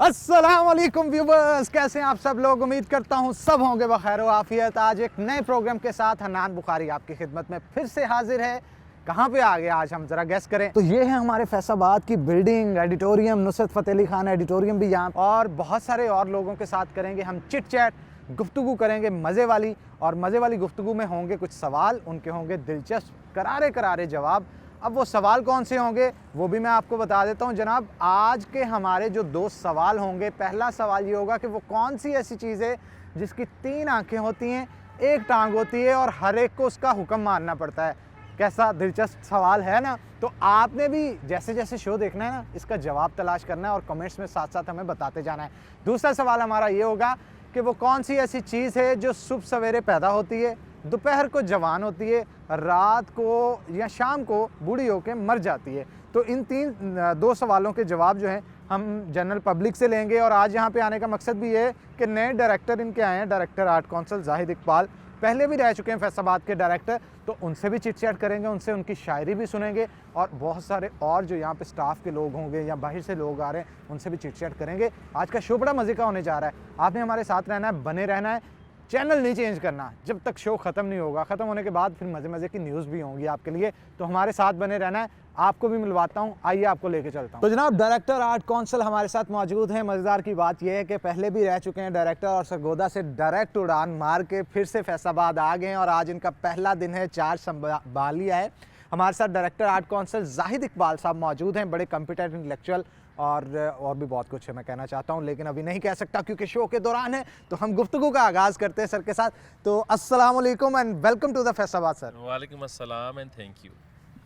अस्सलाम वालेकुम व्यूवर्स, कैसे हैं आप सब लोग। उम्मीद करता हूं सब होंगे बखैर व आफियत। आज एक नए प्रोग्राम के साथ हन्नान बुखारी आपकी खिदमत में फिर से हाजिर है। कहाँ पे आ गए आज हम, जरा गेस करें। तो ये है हमारे फैसलाबाद की बिल्डिंग, एडिटोरियम, नुसरत फ़तेह अली खान एडिटोरियम भी यहाँ, और बहुत सारे और लोगों के साथ करेंगे हम चिट चैट, गुफ्तगू करेंगे मज़े वाली। और मज़े वाली गुफ्तगू में होंगे कुछ सवाल, उनके होंगे दिलचस्प करारे करारे जवाब। अब वो सवाल कौन से होंगे वो भी मैं आपको बता देता हूँ जनाब। आज के हमारे जो 2 सवाल होंगे, पहला सवाल ये होगा कि वो कौन सी ऐसी चीज़ है जिसकी 3 आंखें होती हैं, 1 टांग होती है और हर एक को उसका हुक्म मानना पड़ता है। कैसा दिलचस्प सवाल है ना। तो आपने भी जैसे जैसे शो देखना है ना, इसका जवाब तलाश करना है और कमेंट्स में साथ साथ हमें बताते जाना है। दूसरा सवाल हमारा ये होगा कि वो कौन सी ऐसी चीज़ है जो सुबह सवेरे पैदा होती है, दोपहर को जवान होती है, रात को या शाम को बूढ़ी होकर मर जाती है। तो इन 2 सवालों के जवाब जो हैं हम जनरल पब्लिक से लेंगे। और आज यहाँ पे आने का मकसद भी ये है कि नए डायरेक्टर इनके आए हैं, director art council Zahid Iqbal, पहले भी रह चुके हैं फैसलाबाद के डायरेक्टर। तो उनसे भी चिट चैट करेंगे, उनसे उनकी शायरी भी सुनेंगे, और बहुत सारे और जो यहाँ पे स्टाफ के लोग होंगे या बाहर से लोग आ रहे हैं उनसे भी चिट चैट करेंगे। आज का शो बड़ा मज़े का होने जा रहा है। आपने हमारे साथ रहना है, बने रहना है, चैनल नहीं चेंज करना जब तक शो ख़त्म नहीं होगा। ख़त्म होने के बाद फिर मज़े मज़े की न्यूज़ भी होंगी आपके लिए, तो हमारे साथ बने रहना है। आपको भी मिलवाता हूँ, आइए आपको लेके चलता हूँ। तो जनाब डायरेक्टर आर्ट काउंसिल हमारे साथ मौजूद हैं। मज़ेदार की बात यह है कि पहले भी रह चुके हैं डायरेक्टर और सरगोदा से डायरेक्ट उड़ान मार के फिर से फैसलाबाद आ गए हैं और आज इनका पहला दिन है, चार्ज संभाल लिया है। हमारे साथ director art council Zahid Iqbal साहब मौजूद हैं, बड़े कंपिटेंट इंटेलेक्चुअल, और भी बहुत कुछ है मैं कहना चाहता हूँ, लेकिन अभी नहीं कह सकता क्योंकि शो के दौरान है। तो हम गुफ्तगू का आगाज़ करते हैं सर के साथ। तो अस्सलाम वालेकुम and welcome to the Faisalabad sir. वालेकुम अस्सलाम एंड थैंक यू।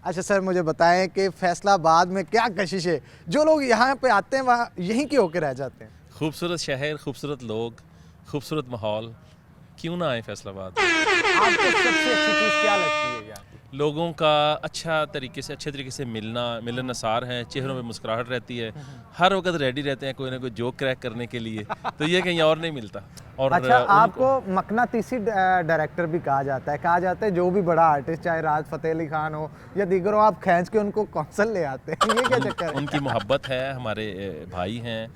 अच्छा सर, मुझे बताएं कि फैसलाबाद में क्या कशिश है, जो लोग यहाँ पे आते हैं वहाँ यहीं के होके रह जाते हैं। खूबसूरत शहर, खूबसूरत लोग, खूबसूरत माहौल, क्यों ना आए फैसलाबाद। आपको सबसे अच्छी चीज़ क्या लगती है यहाँ की? लोगों का अच्छे तरीके से मिलनसार हैं, चेहरों पे मुस्कुराहट रहती है, हर वक्त रेडी रहते हैं कोई ना कोई जोक क्रैक करने के लिए। तो ये कहीं और नहीं मिलता। और अच्छा, आपको मकनातीसी डायरेक्टर भी कहा जाता है जो भी बड़ा आर्टिस्ट, चाहे राहत फ़तेह अली खान हो या दीगर हो, आप खींच के उनको कौंसल ले आते हैं, ये क्या चक्कर है? उनकी मोहब्बत है, हमारे भाई हैं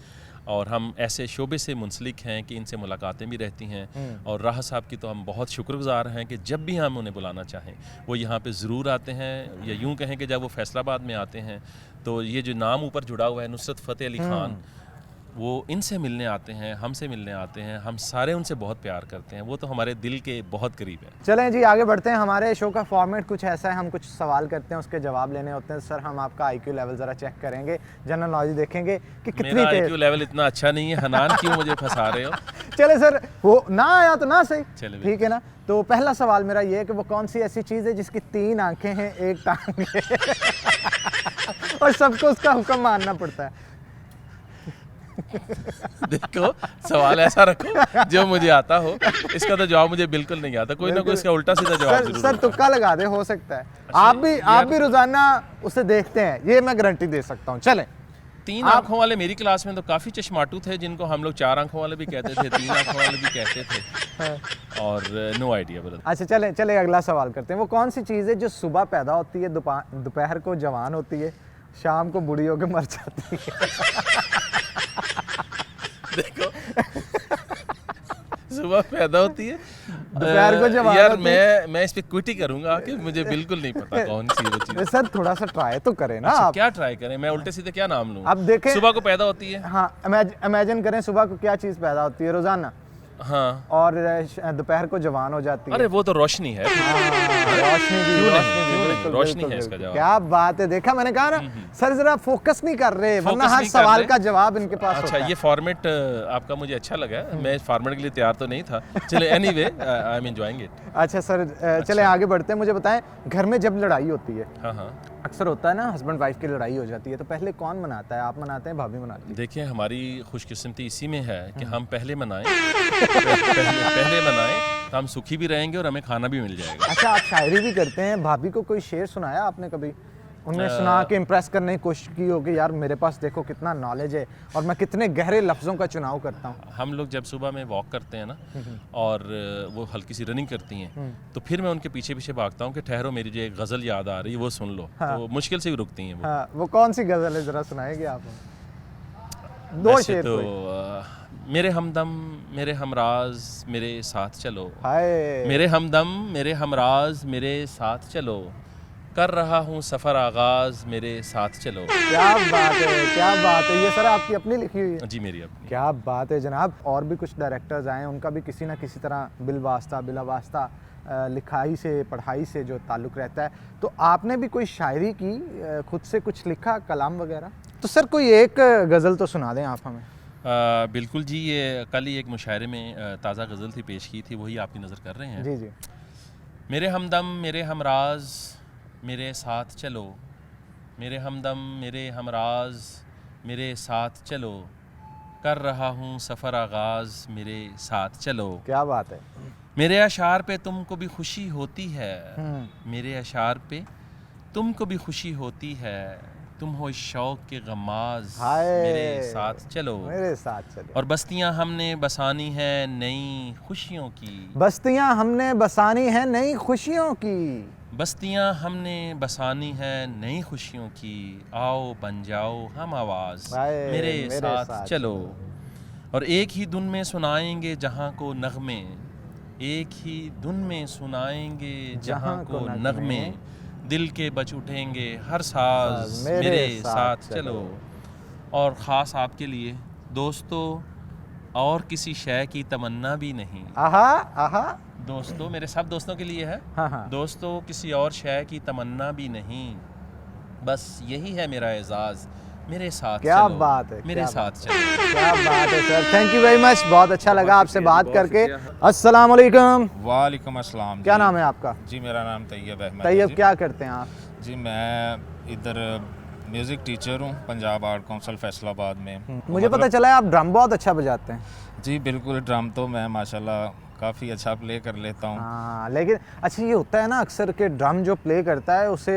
और हम ऐसे शोबे से मुंसलिक हैं कि इनसे मुलाकातें भी रहती हैं। और राह साहब की तो हम बहुत शुक्रगुजार हैं कि जब भी हम उन्हें बुलाना चाहें वो यहाँ पे ज़रूर आते हैं, या यूँ कहें कि जब वो फैसलाबाद में आते हैं तो ये जो नाम ऊपर जुड़ा हुआ है नुसरत फ़तेह अली खान, वो इनसे मिलने आते हैं, हमसे मिलने आते हैं। हम सारे उनसे बहुत प्यार करते हैं, वो तो हमारे दिल के बहुत करीब है। चलें जी आगे बढ़ते हैं। हमारे शो का फॉर्मेट कुछ ऐसा है, हम कुछ सवाल करते हैं, उसके जवाब लेने होते हैं। सर हम आपका आईक्यू लेवल ज़रा चेक करेंगे, जनरल नॉलेज देखेंगे कि कितनी मेरा आईक्यू लेवल इतना अच्छा नहीं है। हनान क्यों मुझे फंसा रहे हो? चले सर, वो ना आया तो ना सही, चले ठीक है ना। तो पहला सवाल मेरा ये है कि वो कौन सी ऐसी चीज़ है जिसकी 3 आंखें हैं, 1 टांग है और सबको उसका हुक्म मानना पड़ता है। देखो, सवाल ऐसा रखो जो मुझे आता हो। इसका तो जवाब मुझे बिल्कुल नहीं आता, कोई ना कोई इसका उल्टा सीधा जवाब जरूर सर तुक्का लगा दे, हो सकता है। आप भी रोजाना उसे देखते हैं, ये मैं गारंटी दे सकता हूँ। चलें, 3 आंखों वाले मेरी क्लास में तो काफ़ी चश्माटू थे, जिनको हम लोग 4 आंखों वाले भी कहते थे, 3 आंखों वाले भी कहते थे, और नो आइडिया ब्रदर। अच्छा चले अगला सवाल करते हैं। वो कौन सी चीज़ है जो सुबह पैदा होती है, दोपहर को जवान होती है, शाम को बूढ़ी होकर मर जाती है? देखो, सुबह पैदा होती है, दोपहर को जवान यार होती है। मैं इस पे क्विट ही करूंगा कि मुझे बिल्कुल नहीं पता कौन सी वो चीज। सर थोड़ा सा ट्राई तो करें ना अच्छा, आप। क्या ट्राई करें? मैं उल्टे सीधे क्या नाम लूं? अब देखें, सुबह को पैदा होती है। हाँ, इमेजिन करें सुबह को क्या चीज़ पैदा होती है रोजाना, हाँ, और दोपहर को जवान हो जाती है। अरे वो तो रोशनी है। रोशनी भी, बिल्कुल, रोशनी बिल्कुल, है इसका बिल्कुल। जवाब। क्या बात है, देखा मैंने कहा ना सर जरा फोकस नहीं कर रहे, वरना फोकस हर नहीं कर सवाल रहे। का जवाब इनके पास अच्छा, होता है। ये फॉर्मेट आपका मुझे अच्छा लगा। मैं इस फॉर्मेट के लिए तैयार तो नहीं था। चले, anyway I am enjoying it. अच्छा सर, चले आगे बढ़ते हैं। मुझे बताएं, घर में जब लड़ाई होती है, हाँ हाँ, अक्सर होता है ना, हस्बैंड वाइफ की लड़ाई हो जाती है, तो पहले कौन मनाता है? आप मनाते हैं, भाभी मनाती है? देखिए, हमारी खुशकिस्मती इसी में है कि हम पहले मनाएं। पहले मनाएं तो हम सुखी भी रहेंगे और हमें खाना भी मिल जाएगा। अच्छा, आप शायरी भी करते हैं, भाभी को कोई शेर सुनाया आपने कभी? उन्हें सुना के इम्प्रेस करने की कोशिश की हो कि यार मेरे पास देखो कितना नॉलेज है और मैं कितने गहरे लफ्ज़ों का चुनाव करता हूँ? हम लोग जब सुबह में वॉक करते हैं ना, और वो हल्की सी रनिंग करती हैं, तो फिर मैं उनके पीछे पीछे भागता हूँ कि ठहरो, मेरी जो एक गज़ल याद आ रही है वो सुन लो। हाँ। तो मुश्किल से भी रुकती हैं वो। हाँ, वो कौन सी गज़ल है, ज़रा सुनाएंगे आप? दो वैसे शेर तो कोई। मेरे हमदम मेरे हमराज मेरे साथ चलो, हाय, मेरे हमदम मेरे हमराज मेरे साथ चलो, कर रहा हूँ सफ़र आगाज़ मेरे साथ चलो। क्या बात है, क्या बात है। ये सर आपकी अपनी लिखी हुई है? जी मेरी अपनी। क्या बात है जनाब। और भी कुछ डायरेक्टर्स आए हैं, उनका भी किसी ना किसी तरह बिलवास्ता बिलावास्ता लिखाई से पढ़ाई से जो ताल्लुक़ रहता है। तो आपने भी कोई शायरी की, खुद से कुछ लिखा, कलाम वगैरह? तो सर कोई एक गज़ल तो सुना दें आप हमें। बिल्कुल जी, ये कल ही एक मुशायरे में ताज़ा गज़ल थी, पेश की थी, वही आपकी नज़र कर रहे हैं। जी जी। मेरे हमदम मेरे हमराज मेरे साथ चलो, मेरे हमदम मेरे हमराज मेरे साथ चलो, कर रहा हूँ सफ़र आगाज़ मेरे साथ चलो। क्या बात है। मेरे अशार पे तुमको भी खुशी होती है, मेरे अशार पे तुमको भी खुशी होती है, तुम हो इस शौक़ के गमाज मेरे साथ चलो। मेरे साथ चलो। और बस्तियाँ हमने बसानी है नई खुशियों की, बस्तियाँ हमने बसानी है नई खुशियों की, बस्तियाँ हमने बसानी है नई खुशियों की, आओ बन जाओ हम आवाज़ मेरे साथ चलो। और एक ही धुन में सुनाएंगे जहाँ को नगमे, एक ही धुन में सुनाएंगे जहाँ को नगमे, दिल के बज उठेंगे हर साज मेरे साथ चलो। और ख़ास आपके लिए दोस्तों, और किसी शय की तमन्ना भी नहीं। आहा आहा। दोस्तों, मेरे सब दोस्तों के लिए है। हाँ हाँ। दोस्तों, किसी और शय की तमन्ना भी नहीं, बस यही है मेरा एजाज़ मेरे साथ क्या चलो। बात है, मेरे क्या साथ बात चलो। क्या बात है sir, thank you very much. बहुत अच्छा लगा आपसे बात करके। अस्सलाम वालेकुम। वालेकुम अस्सलाम। क्या नाम है आपका? जी मेरा नाम तैयब अहमद है। तैयब, क्या करते हैं आप? जी मैं इधर म्यूज़िक टीचर हूँ पंजाब आर्ट काउंसिल फैसलाबाद में। मुझे पता चला है आप ड्रम बहुत अच्छा बजाते हैं। जी बिल्कुल, ड्रम तो मैं माशाल्लाह काफ़ी अच्छा प्ले कर लेता हूँ। हाँ, लेकिन अच्छा ये होता है ना अक्सर के ड्रम जो प्ले करता है उसे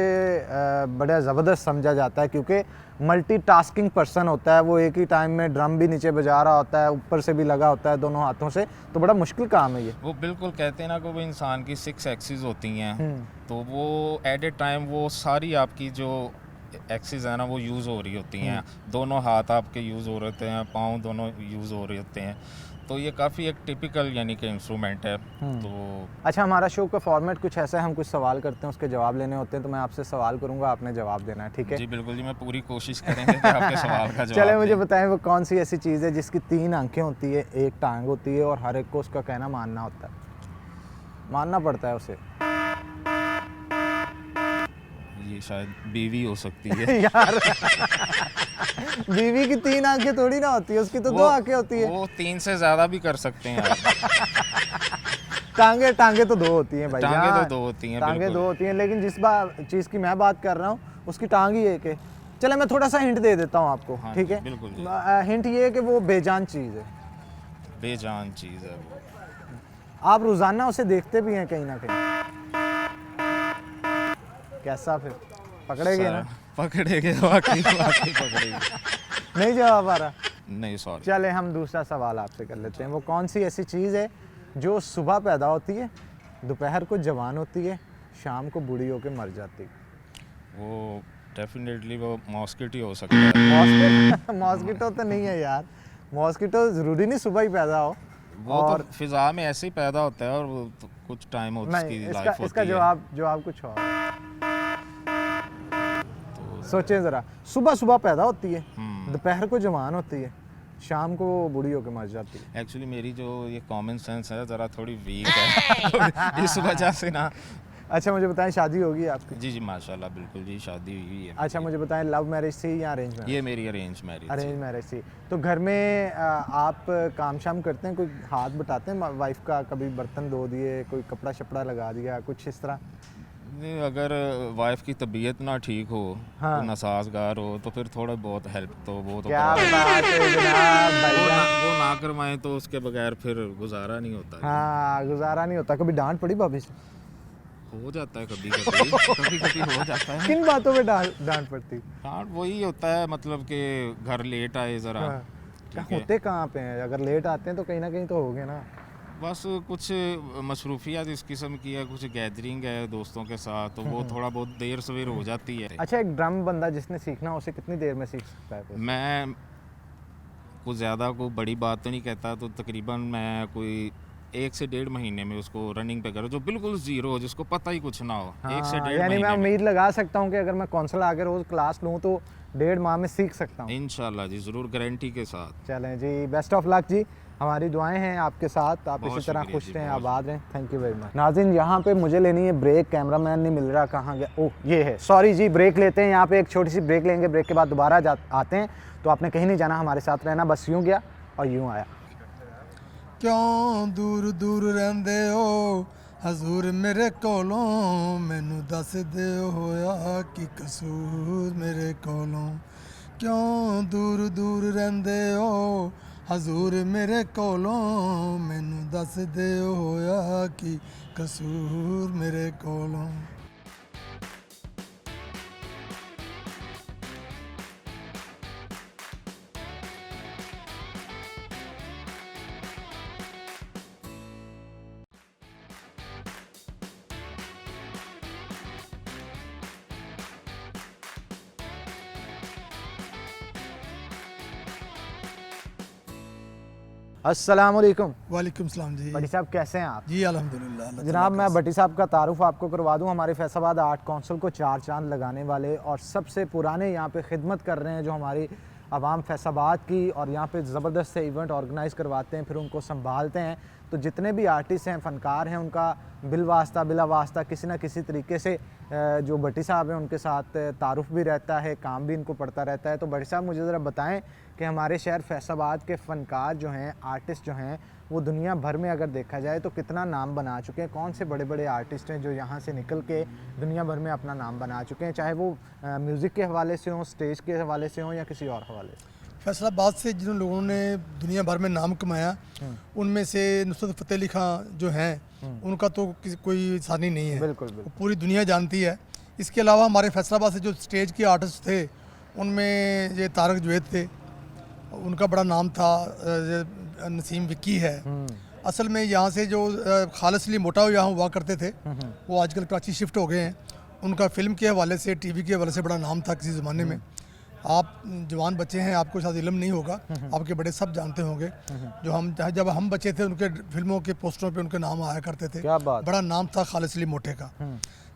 बड़ा ज़बरदस्त समझा जाता है, क्योंकि मल्टीटास्किंग पर्सन होता है वो। एक ही टाइम में ड्रम भी नीचे बजा रहा होता है, ऊपर से भी लगा होता है दोनों हाथों से, तो बड़ा मुश्किल काम है ये। वो बिल्कुल कहते हैं ना कि वो इंसान की 6 एक्सिस होती हैं, तो वो एट ए टाइम वो सारी आपकी जो एक्सिस है ना वो यूज़ हो रही होती हैं। दोनों हाथ आपके यूज़ हो रहे होते हैं, पाँव दोनों यूज़ हो रहे होते हैं, तो ये काफ़ी एक टिपिकल यानी कि इंस्ट्रूमेंट है। तो अच्छा, हमारा शो का फॉर्मेट कुछ ऐसा है, हम कुछ सवाल करते हैं, उसके जवाब लेने होते हैं, तो मैं आपसे सवाल करूंगा, आपने जवाब देना है, ठीक है? जी बिल्कुल जी, मैं पूरी कोशिश करेंगे कि आपके सवाल का जवाब चले मुझे दें। बताएं, वो कौन सी ऐसी चीज़ है जिसकी 3 आंखें होती है, 1 टांग होती है और हर एक को उसका कहना मानना होता है, मानना पड़ता है उसे? ये शायद बीवी हो सकती है। यार बीवी की 3 आंखें थोड़ी ना होती है, उसकी तो 2 आंखें होती है। वो 3 से ज़्यादा भी कर सकते हैं आप। टांगे तो 2 होती हैं भाई। टांगे तो 2 होती हैं, टांगे बिल्कुल। 2 होती हैं, लेकिन जिस चीज़ की मैं बात कर रहा हूँ उसकी टांग ही एक है। चले मैं थोड़ा सा हिंट दे देता हूँ आपको, हाँ ठीक जी, है? बिल्कुल जी। हिंट ये है कि वो बेजान चीज़ है, बेजान चीज़ है वो। आप रोज़ाना उसे देखते भी हैं कहीं ना कहीं। कैसा फिर पकड़ेगे ना? पकड़ेगे, वाकई पकड़ेगे। नहीं जवाब आ रहा? नहीं सॉरी। चले हम दूसरा सवाल आपसे कर लेते हैं। वो कौन सी ऐसी चीज़ है जो सुबह पैदा होती है, दोपहर को जवान होती है, शाम को बूढ़ी होकर मर जाती है? वो डेफिनेटली वो मॉस्किटो हो सकता है। मॉस्किटो तो नहीं है यार, मॉस्किटो ज़रूरी नहीं सुबह ही पैदा हो। वो तो फिजा में ऐसे ही पैदा होता है और वो तो कुछ टाइम होता है, नहीं, उसकी लाइफ होती इसका है। जवाब कुछ और। सोचें ज़रा, सुबह सुबह पैदा होती है, दोपहर को जवान होती है, शाम को बूढ़ी होकर मर जाती है। एक्चुअली मेरी जो ये कॉमन सेंस है ज़रा थोड़ी वीक है। इस वजह से ना। अच्छा मुझे बताएं, शादी होगी आपकी? जी जी माशाल्लाह, बिल्कुल जी, शादी हुई है। अच्छा मुझे बताएं, लव मैरिज थी या अरेंज मैरिज? ये मेरी अरेंज मैरिज। अरेंज मैरिज थी। तो घर में आप काम शाम करते हैं, कोई हाथ बटाते हैं वाइफ का? कभी बर्तन धो दिए, कोई कपड़ा शपड़ा लगा दिया, कुछ इस तरह? नहीं, अगर वाइफ की तबीयत ना ठीक हो, हाँ। तो नसाजगार हो, तो फिर थोड़ा बहुत हेल्प तो वो तो क्या करवा बात है जनाब भाईजान। वो ना करवाएं तो उसके बगैर फिर गुजारा नहीं होता। हाँ, गुजारा नहीं होता। कभी डांट पड़ी भाभी से? हो जाता है कभी कभी। कभी कभी हो जाता है। किन बातों में डांट पड़ती? हाँ वही होता है, मतलब कि घर लेट आए ज़रा। हाँ। ठीक है। होते कहाँ पे हैं? अगर लेट आते हैं तो कहीं ना कहीं तो होगे ना। बस कुछ मसरूफियात इस किस्म की है, कुछ गैदरिंग है दोस्तों के साथ, तो वो थोड़ा बहुत देर सवेर हो जाती है। अच्छा, एक ड्रम बंदा जिसने सीखना हो, उसे कितनी देर में सीख सकता है फिर? कुछ ज़्यादा कोई बड़ी बात तो नहीं कहता, तो तकरीबन मैं कोई 1 से 1.5 महीने में उसको रनिंग पे करूँ, जो बिल्कुल ज़ीरो हो, जिसको पता ही कुछ ना हो। 1 से 1.5 यानी मैं महीने में उम्मीद लगा सकता हूँ कि अगर मैं कौंसल आके रोज़ क्लास लूँ तो 1.5 माह में सीख सकता हूँ। इंशाल्लाह जी, ज़रूर, गारंटी के साथ। चलें जी, बेस्ट ऑफ लक जी, हमारी दुआएं हैं आपके साथ, आप बहुत इसी तरह शुक्रिया खुश जी, रहें, बहुत आबाद रहें। Thank you very much. नाज़रीन, यहाँ पे मुझे लेनी है ब्रेक, कैमरामैन नहीं मिल रहा, कहाँ गया? ओह ये है, सॉरी जी, ब्रेक लेते हैं यहाँ पे, एक छोटी सी ब्रेक लेंगे, ब्रेक के बाद दोबारा आते हैं। तो आपने कहीं नहीं जाना, हमारे साथ रहना, बस यूँ गया और यूँ आया। क्यों दूर दूर रहंदे हो हजूर मेरे कोलों, मैनू दस दे होया कि कसूर मेरे कोलों। क्यों दूर दूर रहंदे हो हजूर मेरे कोलों, मैनू दस दे होया कि कसूर मेरे कोलों। अस्सलाम वालेकुम। वालेकुम सलाम जी। भट्टी साहब कैसे हैं आप? जी अल्हम्दुलिल्लाह। अल्लाह जनाब ताला मैं का भट्टी साहब का तारुफ आपको करवा दूं, हमारे फैसलाबाद आर्ट काउंसिल को 4 चांद लगाने वाले और सबसे पुराने यहाँ पे खिदमत कर रहे हैं, जो हमारी आवाम फैसलाबाद की, और यहाँ पे ज़बरदस्त से इवेंट ऑर्गेनाइज़ करवाते हैं, फिर उनको संभालते हैं। तो जितने भी आर्टिस्ट हैं, फ़नकार हैं, उनका बिलवास्ता बिला वास्ता किसी न किसी तरीके से जो भट्टी साहब हैं उनके साथ तारुफ भी रहता है, काम भी इनको पड़ता रहता है। तो भट्टी साहब मुझे ज़रा बताएं कि हमारे शहर फैसलाबाद के फ़नकार जो हैं, आर्टिस्ट जो हैं, वो दुनिया भर में अगर देखा जाए तो कितना नाम बना चुके हैं? कौन से बड़े बड़े आर्टिस्ट हैं जो यहाँ से निकल के दुनिया भर में अपना नाम बना चुके हैं, चाहे वो म्यूज़िक के हवाले से हों, स्टेज के हवाले से हों या किसी और हवाले से? फैसलाबाद से जिन लोगों ने दुनिया भर में नाम कमाया, उनमें से नुसरत फ़तेह अली खां जो हैं, उनका तो कोई सानी नहीं है, बिल्कुल बिल्कुल। वो पूरी दुनिया जानती है। इसके अलावा हमारे फैसलाबाद से जो स्टेज के आर्टिस्ट थे, उनमें ये तारक जुवैद थे, उनका बड़ा नाम था। नसीम विक्की है। असल में यहाँ से जो खालिस अली मोटा यहाँ हुआ करते थे, वो आजकल कराची शिफ्ट हो गए हैं। उनका फिल्म के हवाले से, टीवी के हवाले से बड़ा नाम था किसी ज़माने में। आप जवान बच्चे हैं, आपको शायद इल्म नहीं होगा, आपके बड़े सब जानते होंगे। जब हम बच्चे थे, उनके फिल्मों के पोस्टरों पे उनके नाम आया करते थे। क्या बात। बड़ा नाम था खालिस अली मोटे का।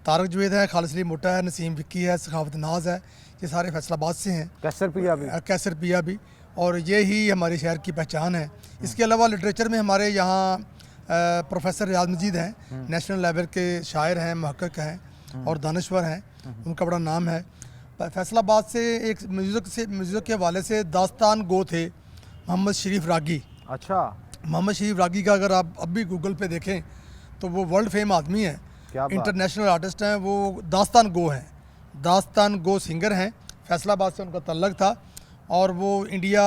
तारक जुवैद है, खालिस अली मोटा है, नसीम विक्की है, सखावत नाज है, ये सारे फैसलाबाद से हैं। कैसर पिया भी। कैसर पिया भी, और ये ही हमारे शहर की पहचान है। इसके अलावा लिटरेचर में हमारे यहाँ प्रोफेसर रियाज मजीद हैं, नेशनल लेवल के शायर हैं, महक्क़क़ हैं और दानश्वर हैं, उनका बड़ा नाम है। फैसलाबाद से एक म्यूज़िक के हवाले से दास्तान गो थे मोहम्मद शरीफ रागी। अच्छा। मोहम्मद शरीफ रागी का अगर आप अब भी गूगल पे देखें तो वो वर्ल्ड फेम आदमी है, इंटरनेशनल आर्टिस्ट हैं। वो दास्तान गो हैं, दास्तान गो सिंगर हैं। फैसलाबाद से उनका तल्लक था, और वो इंडिया,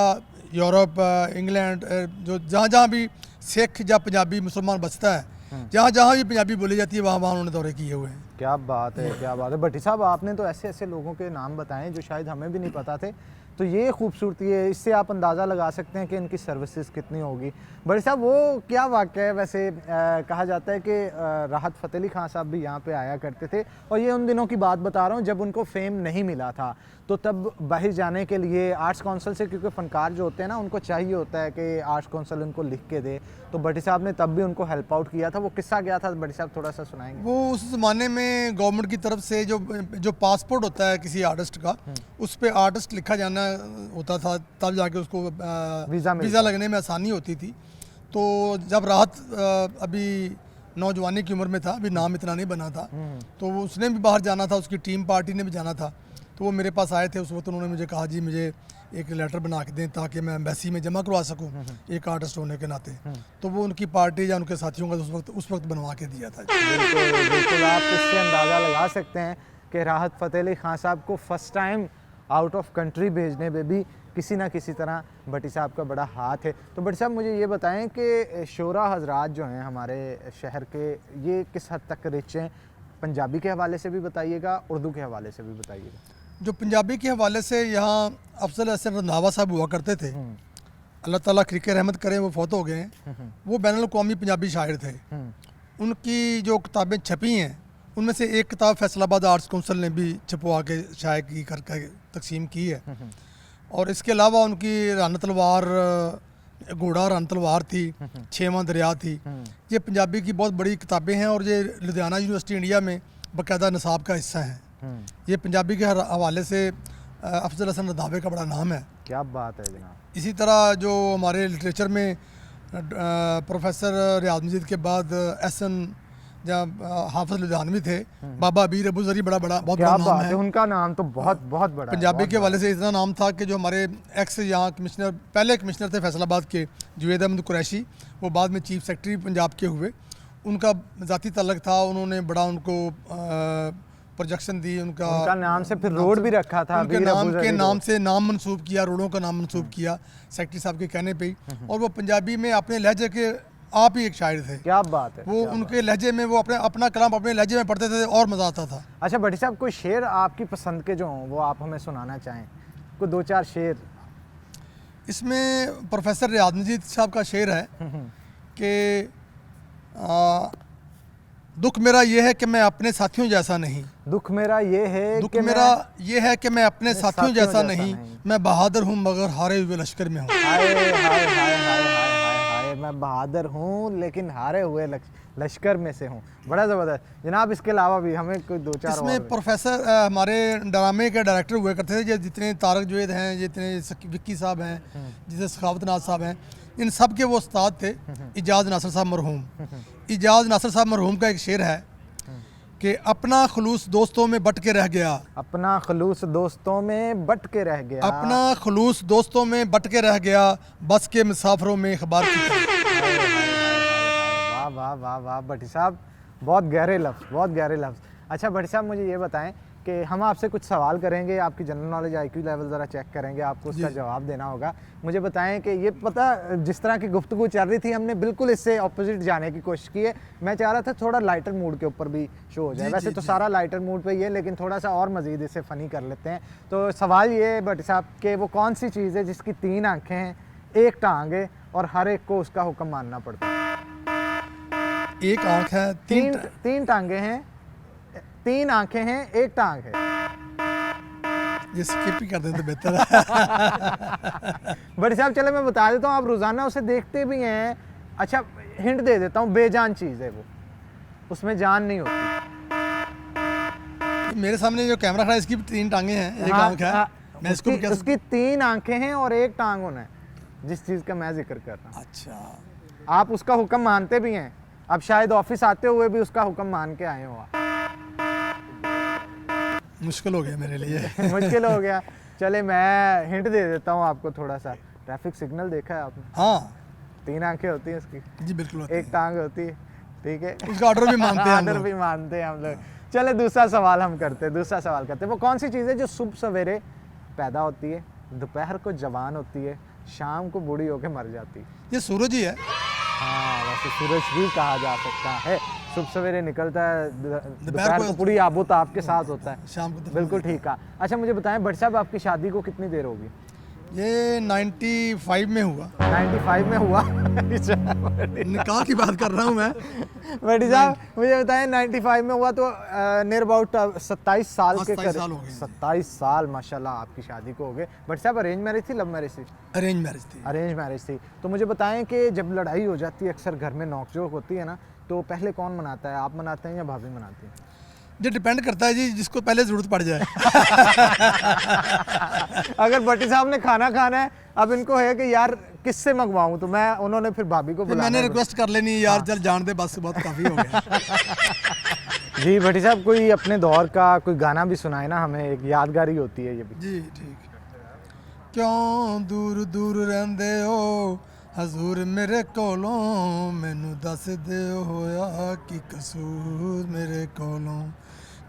यूरोप, इंग्लैंड, जो जहाँ जहाँ भी सिख या पंजाबी मुसलमान बसता है, जहाँ जहाँ भी पंजाबी बोली जाती है, वहाँ वहाँ उन्होंने दौरे किए हुए हैं। क्या बात है, क्या बात है। भट्टी साहब, आपने तो ऐसे ऐसे लोगों के नाम बताएं जो शायद हमें भी नहीं पता थे। तो ये खूबसूरती है, इससे आप अंदाज़ा लगा सकते हैं कि इनकी सर्विसेज कितनी होगी। भट्टी साहब, वो क्या वाक़या है वैसे, कहा जाता है कि राहत फ़तेह अली खां साहब भी यहाँ पे आया करते थे, और ये उन दिनों की बात बता रहा हूँ जब उनको फेम नहीं मिला था। तो तब बाहर जाने के लिए आर्ट्स काउंसिल से, क्योंकि फ़नकार जो होते हैं ना, उनको चाहिए होता है कि आर्ट्स काउंसिल उनको लिख के दे, तो भट्टी साहब ने तब भी उनको हेल्प आउट किया था। वो किस्सा गया था भट्टी साहब, थोड़ा सा सुनाएंगे? वो उस ज़माने में गवर्नमेंट की तरफ से जो पासपोर्ट होता है किसी आर्टिस्ट का, उस पर आर्टिस्ट लिखा जाना होता था, तब जाके उसको वीज़ा लगने में आसानी होती थी। तो जब राहत अभी नौजवानी की उम्र में था, अभी नाम इतना नहीं बना था, तो वो उसने भी बाहर जाना था, उसकी टीम पार्टी ने भी जाना था। तो वो मेरे पास आए थे उस वक्त, उन्होंने मुझे कहा जी मुझे एक लेटर बना के दें ताकि मैं एम्बेसी में जमा करवा सकूं एक आर्टिस्ट होने के नाते। तो वो उनकी पार्टी या उनके साथियों का उस वक्त बनवा के दिया था। बिल्कुल बिल्कुल, आप इससे अंदाज़ा लगा सकते हैं कि राहत फ़तेह अली खां साहब को first time out of country भेजने में भी किसी ना किसी तरह भट्टी साहब का बड़ा हाथ है। तो भट्टी साहब, मुझे ये बताएं कि शोरा हजरात जो हैं हमारे शहर के, ये किस हद तक रिच हैं? पंजाबी के हवाले से भी बताइएगा, उर्दू के हवाले से भी बताइएगा। जो पंजाबी के हवाले से, यहाँ अफजल हसन रंधावा साहब हुआ करते थे, अल्लाह ताला खरीके रहमत करें, वो फौत हो गए हैं। वो बैनुल अक़वामी पंजाबी शायर थे। उनकी जो किताबें छपी हैं, उनमें से एक किताब फैसलाबाद आर्ट्स काउंसिल ने भी छपवा के शाये की करके तकसीम की है। और इसके अलावा उनकी राना तलवार, घोड़ा राना तलवार थी, छेवां दरिया थी। ये पंजाबी की बहुत बड़ी किताबें हैं और ये लुधियाना यूनिवर्सिटी इंडिया में बाकायदा निसाब का हिस्सा हैं। ये पंजाबी के हवाले से अफजल हसन रंधावे का बड़ा नाम है। क्या बात है जनाब। इसी तरह जो हमारे लिटरेचर में प्रोफेसर रियाज मजीद के बाद एहसन जब हाफिज लुधियानवी थे, बाबा अबीर अबू ज़री बहुत बड़ा नाम है। उनका नाम तो बहुत बहुत बड़ा पंजाबी के हवाले से इतना नाम था कि जो हमारे एक्स यहाँ कमिश्नर, पहले कमिश्नर थे फैसलाबाद के जुवैद अहमद कुरैशी, वो बाद में चीफ सेक्रेटरी पंजाब के हुए। उनका ज़ाती तल्लक था, उन्होंने बड़ा उनको प्रोजेक्शन दी। उनका नाम से फिर रोड भी रखा था, उनके नाम के नाम से नाम मंसूब किया, रोडों का नाम मंसूब किया सेक्रेटरी साहब के कहने पे ही। और वो पंजाबी में अपने लहजे के आप ही एक शायर थे। क्या बात है। वो उनके लहजे में वो अपना कलाम अपने लहजे में पढ़ते थे और मज़ा आता था। अच्छा भट्टी साहब, कोई शेर आपकी पसंद के जो हों वो आप हमें सुनाना चाहें, कोई 2-4 शेर। इसमें प्रोफेसर रियाज मजीद साहब का शेर है कि दुख मेरा ये है कि मैं अपने साथियों जैसा नहीं, दुख मेरा ये है दुख मेरा ये है कि मैं अपने साथियों जैसा नहीं, मैं बहादुर हूँ मगर हारे हुए लश्कर में हूँ। हाय हाय हाय हाय हाय हाय, मैं बहादुर हूँ लेकिन हारे हुए लश्कर में से हूँ। बड़ा ज़बरदस्त जनाब। इसके अलावा भी हमें कोई 2-4 इसमें प्रोफेसर हमारे ड्रामे के डायरेक्टर हुए करते थे, जितने तारक जुवैद हैं, जितने विक्की साहब हैं, जितने सखावत नाज साहब हैं, इन सब के वो उस्ताद थे। इजाज़ नासिर साहब मरहूम, इजाज़ नासिर साहब मरहूम का एक शेर है कि अपना खलूस दोस्तों में बट के रह गया, अपना खलूस दोस्तों में बट के रह गया, अपना खलूस दोस्तों में बट के रह गया, बस के मुसाफिरों में अखबार की तरह। वाह वाह वाह वाह भट्टी साहब, बहुत गहरे लफ्ज़, बहुत गहरे लफ्ज़। अच्छा भट्टी साहब, मुझे ये बताएं कि हम आपसे कुछ सवाल करेंगे, आपकी जनरल नॉलेज IQ लेवल ज़रा चेक करेंगे, आपको उसका जवाब देना होगा। मुझे बताएं कि ये पता जिस तरह की गुफ्तगू चल रही थी, हमने बिल्कुल इससे ऑपोजिट जाने की कोशिश की है। मैं चाह रहा था थोड़ा लाइटर मूड के ऊपर भी शो हो जाए। वैसे तो सारा लाइटर मूड पे ही है, लेकिन थोड़ा सा और मज़ीद इसे फ़नी कर लेते हैं। तो सवाल ये है भट्टी साहब कि वो कौन सी चीज़ है जिसकी 3 आँखें हैं, 1 टांग है और हर एक को उसका हुक्म मानना पड़ता है? 1 आँख है, 3 टांगे हैं, 3 आंखें हैं, 1 टांग है। ये स्किप ही कर दें तो बेहतर है। बड़े साहब चले मैं बता देता हूँ, आप रोज़ाना उसे देखते भी हैं। अच्छा हिंट दे देता हूँ, बेजान चीज़ है वो, उसमें जान नहीं होती। मेरे सामने जो कैमरा खड़ा है इसकी भी 3 टांगे हैं, 1 आँख है। मैं इसको उसकी 3 आंखें हैं और 1 टांग होना है, जिस चीज़ का मैं जिक्र कर रहा हूँ। अच्छा, आप उसका हुक्म मानते भी हैं, अब शायद ऑफिस आते हुए भी उसका हुक्म मान के आए हो आप। मुश्किल हो गया मेरे लिए। मुश्किल हो गया। चले मैं हिंट दे देता हूँ आपको थोड़ा सा। ट्रैफिक सिग्नल देखा है आपने? हाँ, 3 आंखें होती हैं उसकी। जी बिल्कुल, 1 टांग होती है, ठीक है। उसका ऑर्डर भी मानते हैं, ऑर्डर भी मानते हैं हम लोग। चले दूसरा सवाल हम करते हैं, दूसरा सवाल करते हैं। वो कौन सी चीज़ है जो सुबह सवेरे पैदा होती है, दोपहर को जवान होती है, शाम को बूढ़ी होकर मर जाती है? ये सूरज ही है। हाँ, वैसे सूरज भी कहा जा सकता है। सुबह सवेरे निकलता है, दोपहर को पूरी आबोताब के साथ होता है, शाम को बिल्कुल ठीक है। अच्छा मुझे बताएं भट्ट साहब, आपकी शादी को कितनी देर होगी? ये 95 में हुआ। 95 में हुआ? निकाह की बात कर रहा हूँ मैं। भट्टी साहब मुझे बताएं 95 में हुआ तो नियर अबाउट 27 साल के करीब। 27 साल माशाल्लाह आपकी शादी को हो गए। भट्ट साहब अरेंज मैरिज थी, लव मैरिज थी? अरेंज मैरिज थी। अरेंज मैरिज थी। तो मुझे बताएं कि जब लड़ाई हो जाती है, अक्सर घर में नोकझोंक होती है ना, तो पहले कौन मनाता है, आप मनाते हैं या भाभी मनाती हैं? ये डिपेंड करता है जी, जिसको पहले ज़रूरत पड़ जाए। अगर भट्टी साहब ने खाना खाना है, अब इनको है कि यार किससे मंगवाऊं, तो मैं उन्होंने फिर भाभी को बुलाया। मैंने रिक्वेस्ट कर लेनी यार, हाँ। चल जान दे बस, बहुत काफ़ी हो गया। जी भट्टी साहब, कोई अपने दौर का कोई गाना भी सुनाए ना हमें, एक यादगारी होती है ये भी। जी ठीक। क्यों दूर दूर रहंदे हो हजूर मेरे कोलों, मैनू दस दे होया कि कसूर मेरे कोलों।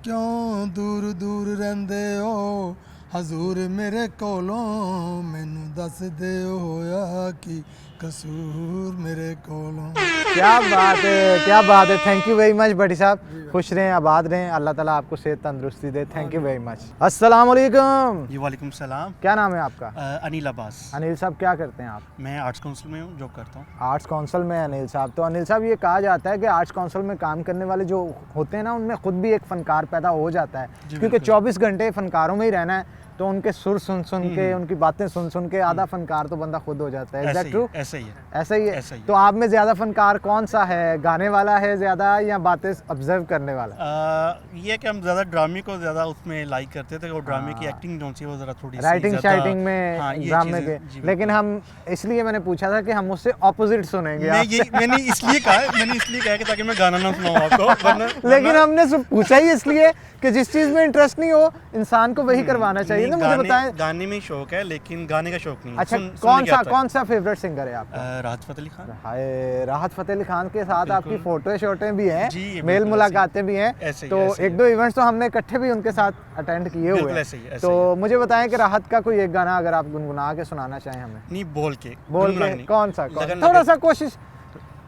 क्यों दूर दूर रहंदे हो हजूर मेरे कोलों, मैनू दस दे होया कि कसूर मेरे कोलों। क्या बात है, क्या बात है। थैंक यू वेरी मच भट्टी साहब, खुश रहें, आबाद रहें, अल्लाह ताला आपको सेहत तंदुरुस्ती दे। Thank you very much. अस्सलाम वालेकुम। जी वालेकुम सलाम। क्या नाम है आपका? अनिल अब्बास। अनिल साहब क्या करते हैं आप? मैं आर्ट्स काउंसिल में हूँ, जॉब करता हूँ। आर्ट्स काउंसिल में अनिल साहब। तो अनिल साहब ये कहा जाता है कि आर्ट्स काउंसिल में काम करने वाले जो होते हैं ना, उनमें खुद भी एक फ़नकार पैदा हो जाता है, क्योंकि 24 घंटे फ़नकारों में ही रहना है। तो उनके सुर सुन सुन के, उनकी बातें सुन सुन के आधा फनकार तो बंदा खुद हो जाता है। ऐसा Is that ही true? है, ऐसा ही है। ऐसा ही है। ऐसा ही है। तो आप में ज्यादा फनकार कौन सा है, गाने वाला है ज्यादा या बातें ऑब्जर्व करने वाला? ये कि हम ज़्यादा ड्रामे को ज़्यादा उसमें लाइक करते थे और ड्रामे की एक्टिंग जो सी वो ज़रा थोड़ी सी राइटिंग ज़्यादा- शाइटिंग में, हाँ, ये ड्रामे चीज़ें- के, जी, लेकिन हम इसलिए मैंने पूछा था कि हम उससे ऑपोजिट सुनेंगे मैंने इसलिए कहा कि ताकि मैं गाना ना सुनाऊं आपको लेकिन हमने पूछा ही इसलिए कि जिस चीज में इंटरेस्ट नहीं हो इंसान को वही करवाना चाहिए ना। मुझे बताएं, गाने में शौक है लेकिन गाने का शौक नहीं है। अच्छा सुनने के आता है। कौन सा फेवरेट सिंगर है आपका? राहत फ़तेह अली खान। हाय, राहत फतेह अली खान के साथ आपकी फोटो शोटे भी हैं, जी, ये मेल बिल्कुल मुलाकातें भी हैं, ऐसे ही, तो ऐसे ही एक दो इवेंट्स तो हमने इकट्ठे भी उनके साथ अटेंड किए हुए बिल्कुल हैं। ऐसे ही, ऐसे तो मुझे बताएं कि राहत का कोई एक गाना अगर आप गुनगुना के सुनाना चाहें हमें। नहीं बोल के बोल के कौन सा? लगन थोड़ा लगे- सा कोशिश।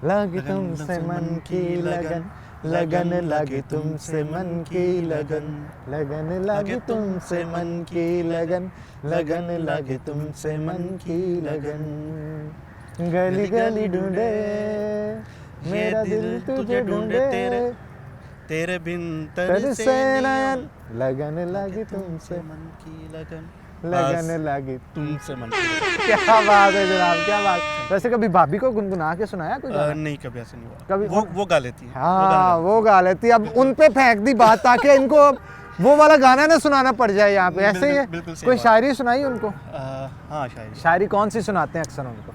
लगी लगन तुमसे मन की लगन, लगन लगी तुमसे मन की लगन, लगन लगी तुमसे मन की लगन, लगन लगी तुमसे मन की लगन, गली गली ढूंढे मेरा दिल तुझे ढूंढे, तेरे बिन तरसे नयन, लगन लगी तुमसे, मन की लगन, लगन लगी तुमसे मन की लगन। क्या बात है जनाब, क्या बात। वैसे कभी भाभी को गुनगुना के सुनाया कोई गाना? नहीं कभी ऐसा नहीं हुआ। कभी वो गा लेती है। हाँ वो गा लेती है। अब उन पे फेंक दी बात ताकि इनको अब वो वाला गाना ना सुनाना पड़ जाए यहाँ पे। ऐसे ही है। बिल्कुल सही कोई बात। शायरी सुनाई उनको? हाँ शायद शायरी कौन सी सुनाते हैं अक्सर उनको?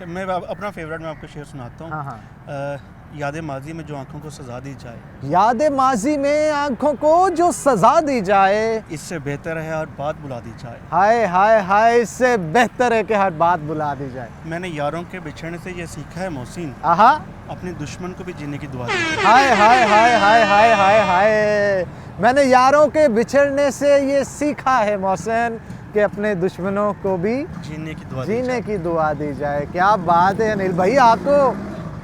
मैं अपना फेवरेट मैं आपको शेर सुनाता हूँ। हाँ हाँ। यादें माजी में जो आंखों को सजा दी जाए, यादें माजी में आंखों को जो सजा दी जाए, इससे बेहतर है हर बात बुला दी जाए। हाय हाय हाय, इससे बेहतर है कि हर बात बुला दी जाए। मैंने यारों के बिछड़ने से ये सीखा है मोहसिन, आहा, अपने दुश्मन को भी जीने की दुआ दी जाए। हाय हाय हाय हाय हाय हाय हाय, मैंने यारों के बिछड़ने से ये सीखा है मोहसिन कि अपने दुश्मनों को भी जीने की दुआ दी जीने जाए। की दुआ दी जाए। क्या बात है अनिल भाई, आप तो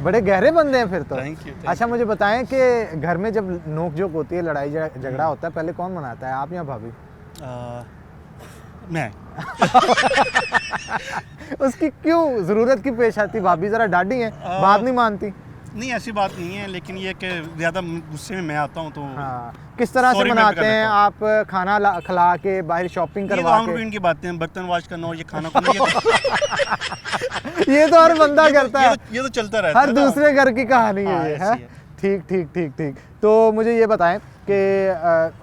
बड़े गहरे बंदे हैं फिर तो। Thank you, thank अच्छा मुझे बताएं कि घर में जब नोक झोंक होती है, लड़ाई झगड़ा होता है, पहले कौन मनाता है, आप या भाभी? मैं उसकी क्यों जरूरत की पेश आती? भाभी जरा डाढ़ी है, बात नहीं मानती। नहीं ऐसी बात नहीं है, लेकिन ये कि ज़्यादा गुस्से में मैं आता हूँ तो हाँ, किस तरह से Sorry, मैं भी मनाते कर हैं देता आप? खाना खिला के, बाहर शॉपिंग ये तो करवा आम के? रूटीन की बातें हैं, बर्तन वाश करना हो, ये खाना खुना, ये तो हर बंदा करता है, ये तो चलता रहता हर है ना। दूसरे घर की कहानी हाँ, है ये, ऐसी है? है। ठीक ठीक ठीक ठीक। तो मुझे ये बताएं कि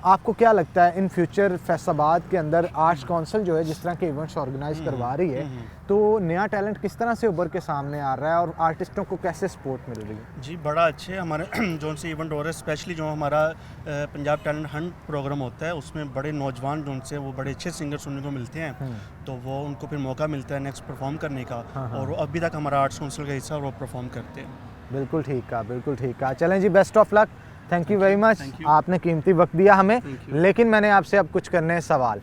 आपको क्या लगता है इन फ्यूचर फैसलाबाद के अंदर आर्ट्स काउंसिल जो है जिस तरह के इवेंट्स ऑर्गेनाइज करवा रही है, तो नया टैलेंट किस तरह से उभर के सामने आ रहा है और आर्टिस्टों को कैसे सपोर्ट मिल रही है? जी बड़ा अच्छे हमारे जो से इवेंट हो रहा है, स्पेशली जो हमारा पंजाब टैलेंट हंट प्रोग्राम होता है, उसमें बड़े नौजवान जो से वो बड़े अच्छे सिंगर सुनने को मिलते हैं, तो वो उनको फिर मौका मिलता है नेक्स्ट परफॉर्म करने का। और वो अभी तक हमारा आर्ट्स काउंसिल का हिस्सा और वो परफॉर्म करते हैं। बिल्कुल ठीक कहा, बिल्कुल ठीक कहा। चलें जी, best of luck, thank you very much. Thank you. आपने कीमती वक्त दिया हमें, Thank you. लेकिन मैंने आपसे अब कुछ करने हैं सवाल,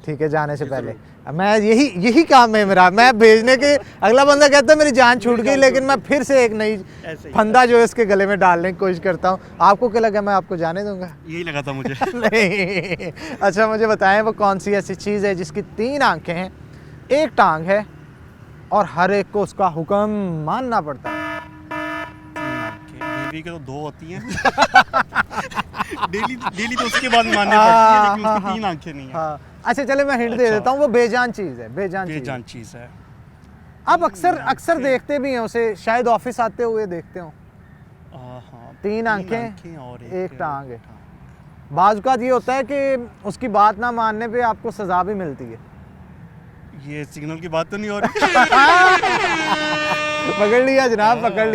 ठीक है, जाने से पहले। मैं यही काम है मेरा, मैं भेजने के, अगला बंदा कहता है मेरी जान छूट गई, लेकिन मैं फिर से एक नई ऐसे ही। फंदा जो है इसके गले में डालने की कोशिश करता हूँ। आपको क्या लगा मैं आपको जाने दूंगा? यही लगा था मुझे। नहीं। अच्छा मुझे बताएं वो कौन सी ऐसी चीज़ है जिसकी 3 आंखें हैं, 1 टांग है और हर एक को उसका हुक्म मानना पड़ता है? बीवी के तो 2 होती हैं। डेली तो उसके बाद माननी पड़ती है, लेकिन उसकी 3 आंखें नहीं है। हाँ। अच्छा चले मैं हिंट दे अच्छा। देता हूँ, वो बेजान चीज़ है, बेजान चीज़ है। बेजान चीज़ है। आप अक्सर देखते भी हैं उसे, शायद ऑफिस आते हुए देखते हो। हाँ, 3 आंखें और 1 टांग है। बाज़ औक़ात ये होता है कि उसकी बात ना मानने पे आपको सज़ा भी मिलती है। ये सिग्नल की बात तो नहीं हो रही। पकड़ लिया जनाब, पकड़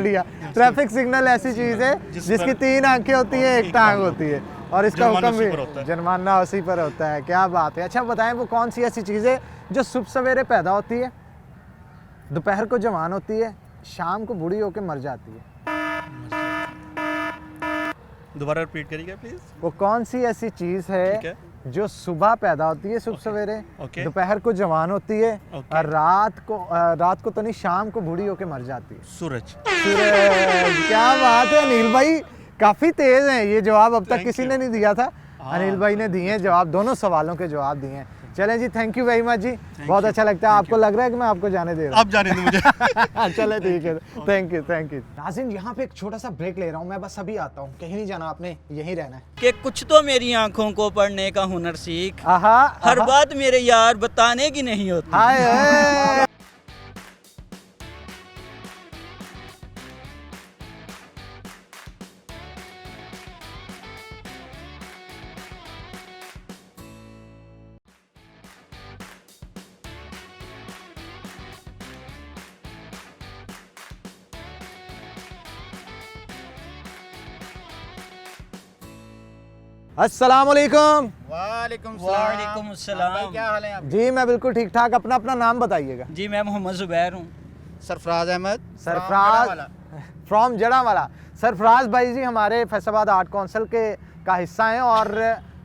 लिया। ट्रैफिक सिग्नल ऐसी चीज़ है जिसकी 3 आंखें होती हैं, 1 टांग होती है, और इसका जुर्माना हुक्म उसी पर होता भी है। जुर्माना उसी पर होता है। क्या बात है। अच्छा बताएं वो कौन सी ऐसी चीज़ है जो सुबह सवेरे पैदा होती है, दोपहर को जवान होती है, शाम को बूढ़ी होकर मर जाती है? दोबारा रिपीट करिएगा प्लीज। वो कौन सी ऐसी चीज़ ठीक है है। जो सुबह पैदा होती है, सुबह सवेरे, ओके। दोपहर को जवान होती है, ओके। और रात को तो नहीं, शाम को बूढ़ी होकर मर जाती है? सूरज। सूरज। क्या बात है अनिल भाई, काफ़ी तेज़ हैं। ये जवाब अब तक Thank किसी you. ने नहीं दिया था, हाँ। अनिल भाई ने दिए हैं जवाब, दोनों सवालों के जवाब दिए हैं। चलें जी, थैंक यू वेरी मच जी, बहुत अच्छा लगता है। आपको लग रहा है कि मैं आपको जाने दे रहा हूँ? आप जाने दो मुझे। चले ठीक है, थैंक यू थैंक यू। नाज़रीन, यहाँ पे एक छोटा सा ब्रेक ले रहा हूँ मैं, बस अभी आता हूँ, कहीं नहीं जाना आपने, यहीं रहना है। कि कुछ तो मेरी आंखों को पढ़ने का हुनर सीख, आहा, हर बात मेरे यार बताने की नहीं होती। हाय हाय। अस्सलाम वालेकुम। वालेकुम वालेकुम अस्सलाम। क्या हाल है आप? जी मैं बिल्कुल ठीक ठाक, अपना अपना नाम बताइएगा। जी मैं मोहम्मद जुबैर हूँ। सरफराज अहमद सरफराज फ्रॉम जड़ावाला। सरफराज भाई जी हमारे फैसलाबाद आर्ट काउंसिल के का हिस्सा हैं और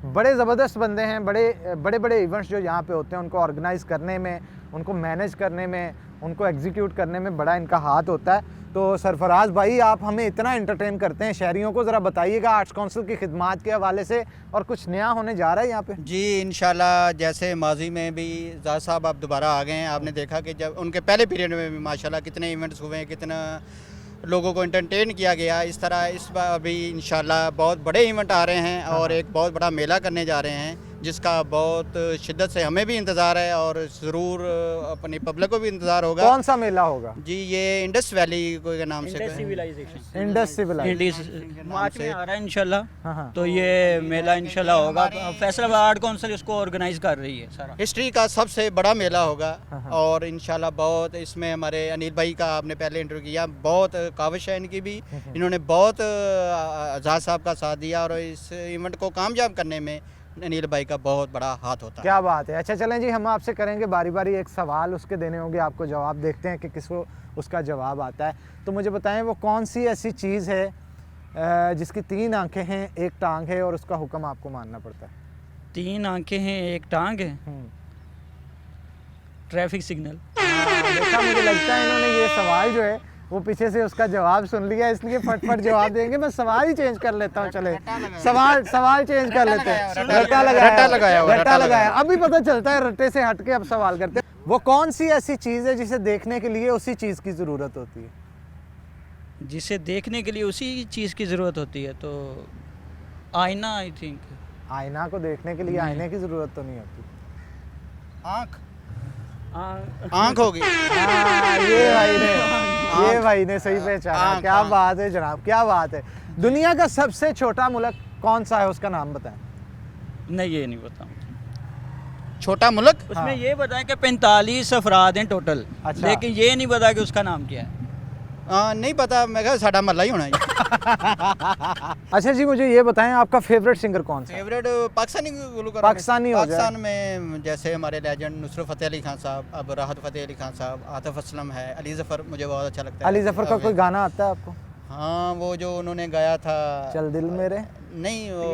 बड़े ज़बरदस्त बंदे हैं। बड़े बड़े इवेंट्स जो यहाँ पे होते हैं उनको ऑर्गेनाइज़ करने में, उनको मैनेज करने में, उनको एग्जीक्यूट करने में बड़ा इनका हाथ होता है। तो सरफराज भाई, आप हमें इतना एंटरटेन करते हैं शहरियों को, ज़रा बताइएगा आर्ट्स काउंसिल की खिदमात के हवाले से और कुछ नया होने जा रहा है यहाँ पे। जी इंशाल्लाह, जैसे माजी में भी ज़ाद साहब आप दोबारा आ गए हैं। आपने देखा कि जब उनके पहले पीरियड में भी माशाल्लाह कितने इवेंट्स हुए हैं, कितना लोगों को एंटरटेन किया गया। इस तरह इस बार भी इंशाल्लाह बहुत बड़े इवेंट आ रहे हैं और एक बहुत बड़ा मेला करने जा रहे हैं, जिसका बहुत शिद्दत से हमें भी इंतज़ार है और ज़रूर अपनी पब्लिक को भी इंतज़ार होगा। कौन सा मेला होगा? जी ये इंडस वैली के नाम से सिविलाइजेशन इंडस मार्च में आ रहा है इंशाल्लाह। हाँ। तो ये मेला इंशाल्लाह होगा। फैसलाबाद आर्ट काउंसिल इसको ऑर्गेनाइज कर रही है सारा। हिस्ट्री का सबसे बड़ा मेला होगा और इंशाल्लाह बहुत इसमें हमारे अनिल भाई का आपने पहले इंटरव्यू किया, बहुत काविश है इनकी भी, इन्होंने बहुत आज़ाद साहब का साथ दिया और इस इवेंट को कामयाब करने में अनिल भाई का बहुत बड़ा हाथ होता है। क्या बात है। अच्छा चलें जी, हम आपसे करेंगे बारी बारी एक सवाल, उसके देने होंगे आपको जवाब, देखते हैं कि किसको उसका जवाब आता है। तो मुझे बताएं वो कौन सी ऐसी चीज़ है जिसकी 3 आंखें हैं, 1 टांग है और उसका हुक्म आपको मानना पड़ता है? 3 आंखें हैं, 1 टांग है। Traffic signal. देखा, मुझे लगता है इन्होंने ये सवाल जो है वो पीछे से उसका जवाब सुन लिया, इसलिए फटफट जवाब देंगे। मैं सवाल ही चेंज कर लेता हूँ, चले सवाल चेंज कर लेते हैं। रट्टा लगाया। अभी पता चलता है रट्टे से हट के अब सवाल करते हैं। वो कौन सी ऐसी चीज़ है जिसे देखने के लिए उसी चीज़ की ज़रूरत होती है? जिसे देखने के लिए उसी चीज़ की ज़रूरत होती है, तो आईना आई थिंक। आईना को देखने के लिए आईने की ज़रूरत तो नहीं होती। आँख होगी। ये भाई ने सही पहचाना। क्या बात है जनाब, क्या बात है। दुनिया का सबसे छोटा मुल्क कौन सा है, उसका नाम बताएं। नहीं ये नहीं बताऊँ। छोटा मुल्क उसमें ये बताएं कि 45 अफराद हैं टोटल। अच्छा। लेकिन ये नहीं पता कि उसका नाम क्या है। नहीं पता, मैं कहा साडा महला ही होना है। अच्छा जी, मुझे ये बताएं आपका फेवरेट सिंगर कौन सा है? फेवरेट पाकिस्तानी गुलकार पाकिस्तानी हो जाए। पाकिस्तान में जैसे हमारे लेजेंड नुसरत फ़तेह अली खान साहब, अब राहत फ़तेह अली खान साहब, आतिफ असलम है, अली ज़फ़र मुझे बहुत अच्छा लगता है। अली ज़फ़र का कोई गाना आता है आपको? हाँ, वो जो उन्होंने गाया था चल दिल मेरे। नहीं, वो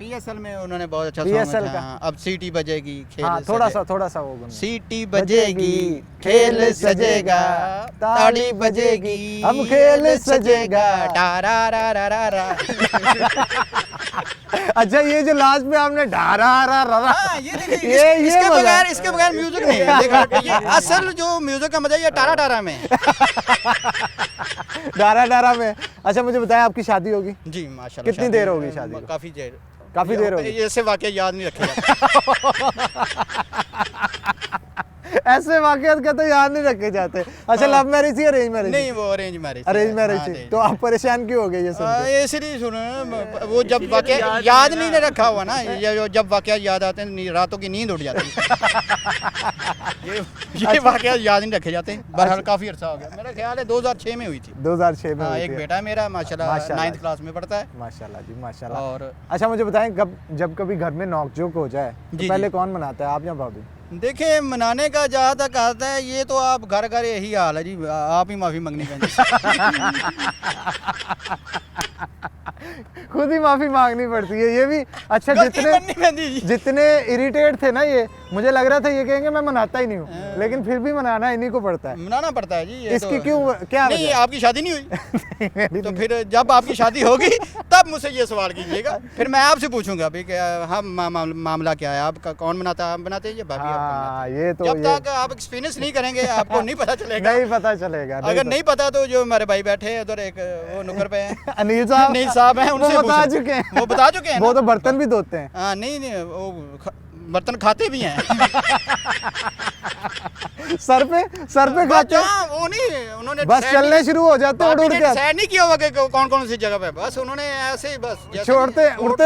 PSL में उन्होंने बहुत अच्छा PSL सॉन्ग का। हाँ, अब सीटी बजेगी खेल हाँ, थोड़ा सा वो गुन। सीटी बजेगी खेल सजेगा, ताली बजेगी अब खेल सजेगा। टारा रा रा रा रा। अच्छा, ये जो लास्ट में आपने ढारा रा रा रा, हाँ, ये देखिए, ये इसके बगैर म्यूजिक नहीं है। देखो, ये असल जो म्यूजिक का मजा ये टारा टारा में है। डारा में। अच्छा मुझे बताएं, आपकी शादी होगी? जी माशाल्लाह। कितनी देर होगी शादी को? काफ़ी देर होगी। ऐसे वाकया याद नहीं रखे ऐसे वाकयात का तो याद नहीं रखे जाते। अच्छा, लव मैरिज थी अरेंज मैरिज? नहीं, वो अरेंज मैरिज थी। तो आप परेशान क्यों हो गए ये सुन के? इसलिए सुनो, वो जब वाकया याद नहीं रखा हुआ ना, जब वाकया याद आते हैं रातों की नींद उड़ जाती है। ये वाकया याद नहीं रखे जाते। बहरहाल काफ़ी अर्सा हो गया, मेरा ख्याल है 2006 में हुई थी। 2006 में? एक बेटा है मेरा माशाल्लाह, 9th क्लास में पढ़ता है। माशाल्लाह जी माशाल्लाह। और अच्छा मुझे बताएं, जब कभी घर में नोक-झोंक हो जाए तो पहले कौन मनाता है, आप या भाभी? देखिए, मनाने का जहाँ तक आता है, ये तो आप घर घर यही हाल है जी, आप ही माफ़ी मांगनी पड़ती। खुद ही माफ़ी मांगनी पड़ती है, ये भी। अच्छा, जितने इरिटेट थे ना ये, मुझे लग रहा था ये कहेंगे मैं मनाता ही नहीं हूँ, लेकिन फिर भी मनाना इन्हीं को पड़ता है। मनाना पड़ता है जी, ये इसकी तो क्यों, क्या नहीं, वजह? आपकी शादी नहीं हुई मेरी तो फिर जब आपकी शादी होगी तब मुझसे ये सवाल कीजिएगा, फिर मैं आपसे पूछूंगा अभी कि हाँ मामला क्या है, आपका कौन बनाता है, हम बनाते हैं या भाभी आपको हाँ, बनाती है? ये तो जब ये तक आप एक्सपीरियंस नहीं करेंगे आपको नहीं पता चलेगा। नहीं पता चलेगा। अगर नहीं पता तो जो हमारे भाई बैठे हैं उधर, एक वो नुक्कर पे हैं अनिल साहब, अनिल साहब हैं, उनसे वो बता पूछो। चुके हैं, वो बता चुके हैं वो ना? तो बर्तन भी धोते हैं। हाँ नहीं वो बर्तन खाते भी हैं सर पे खाते हैं, हाँ, वो नहीं, उन्होंने बस decide चलने नहीं- शुरू हो जाते हैं, उड़ उड़ के डिसाइड नहीं किया होगा कि कौन कौन सी जगह पे, बस उन्होंने ऐसे ही बस जैसे छोड़ते उड़ते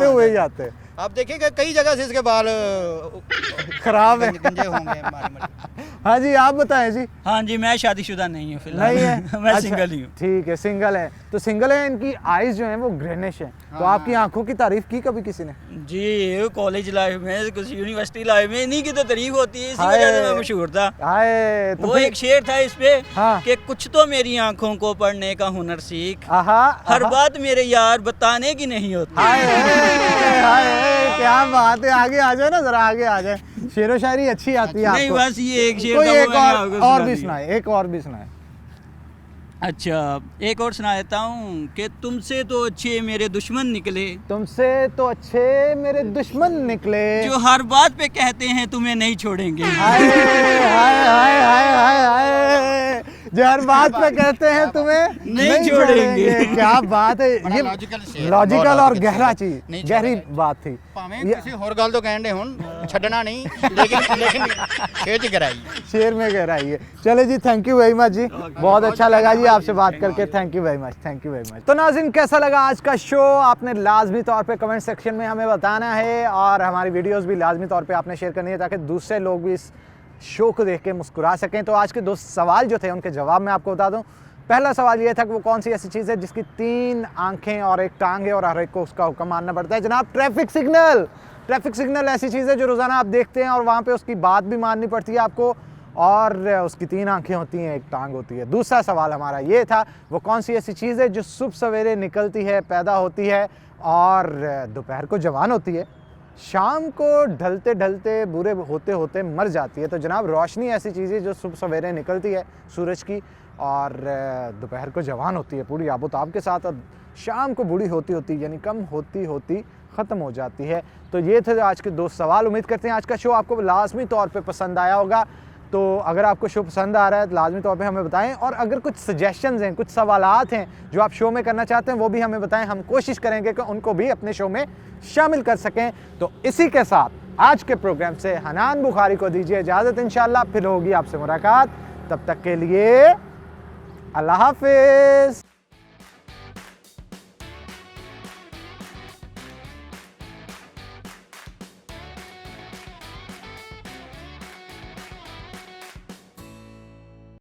हुए ही जाते हैं। आप देखिएगा कई जगह से इसके बाल खराब है। गंजे होंगे मारे। हाँ जी, आप बताएं जी। हाँ जी, मैं शादीशुदा नहीं हूँ फिलहाल। नहीं है? मैं अच्छा, सिंगल ही हूँ। ठीक है, सिंगल है तो सिंगल है। इनकी आईज जो है वो ग्रेनिश है, तो हाँ। आपकी आंखों की तारीफ की कभी किसी ने? जी, कॉलेज लाइफ में, कुछ यूनिवर्सिटी लाइफ में इन्हीं की तो तारीफ होती है, इसी हाय। वजह से मैं मशहूर था। आए तो वो फिर- एक शेर था इस पे हाँ। कि कुछ तो मेरी आंखों को पढ़ने का हुनर सीख, आहा, हर आहा। बात मेरे यार बताने की नहीं होती। हाय हाय, क्या बात है, आगे आ जाए ना, जरा आगे आ जाए। शेरो शायरी अच्छी आती है नहीं, आपको? बस ये एक शेर कोई था, वो एक मैंने आपको और सुना भी दिया। सुनाए, एक और भी सुनाए। अच्छा, एक और सुना देता हूँ कि तुमसे तो अच्छे मेरे दुश्मन निकले, तुमसे तो अच्छे मेरे दुश्मन निकले, जो हर बात पे कहते हैं तुम्हें नहीं छोड़ेंगे। हाय हाय हाय हाय हाय हाय, जो हर बात पे कहते हैं तुम्हें नहीं छोड़ेंगे। क्या बात है, बड़ा ये logical शेर, लॉजिकल बहुत और logical गहरा शेर। चीज, नहीं गहरी छोड़ेंगे। बात थी। भावें ये- किसी होर गल तो कहने हुन छड़ना नहीं, लेकिन शेर च गहराई। शेर में गहराई है। चले जी, थैंक यू वेरी मच जी, बहुत अच्छा लगा जी आपसे बात करके। Thank you very much, thank you very much. तो नाज़रीन, कैसा लगा आज का शो? आपने लाजमी तौर पे कमेंट सेक्शन में हमें बताना है, और हमारी वीडियोस भी लाजमी तौर पे आपने शेयर करनी है, ताकि दूसरे लोग भी इस शो को देख के मुस्कुरा सकें। तो आज के 2 सवाल जो थे उनके जवाब मैं आपको बता दूं। पहला सवाल ये था कि वो कौन सी ऐसी चीज़ है जिसकी 3 आंखें और 1 टांग है और हर एक को उसका हुक्म मानना पड़ता है? जनाब, ट्रैफिक सिग्नल। ट्रैफिक सिग्नल ऐसी चीज़ है जो रोज़ाना आप देखते हैं और वहाँ पे उसकी बात भी माननी पड़ती है आपको, और उसकी 3 आंखें होती हैं, 1 टांग होती है। दूसरा सवाल हमारा ये था, वो कौन सी ऐसी चीज़ है जो सुबह सवेरे निकलती है, पैदा होती है और दोपहर को जवान होती है, शाम को ढलते ढलते बुरे होते होते मर जाती है? तो जनाब, रोशनी ऐसी चीज़ है जो सुबह सवेरे निकलती है सूरज की, और दोपहर को जवान होती है पूरी आबोताब के साथ, और शाम को बूढ़ी होती होती यानी कम होती होती ख़त्म हो जाती है। तो ये थे आज के 2 सवाल। उम्मीद करते हैं आज का शो आपको लाजमी तौर पे पसंद आया होगा। तो अगर आपको शो पसंद आ रहा है तो लाजमी तौर पे हमें बताएं, और अगर कुछ सजेशंस हैं, कुछ सवालात हैं जो आप शो में करना चाहते हैं, वो भी हमें बताएं। हम कोशिश करेंगे कि उनको भी अपने शो में शामिल कर सकें। तो इसी के साथ आज के प्रोग्राम से हनान बुखारी को दीजिए इजाज़त। इंशाल्लाह फिर होगी आपसे मुलाकात, तब तक के लिए अल्लाह हाफिज़।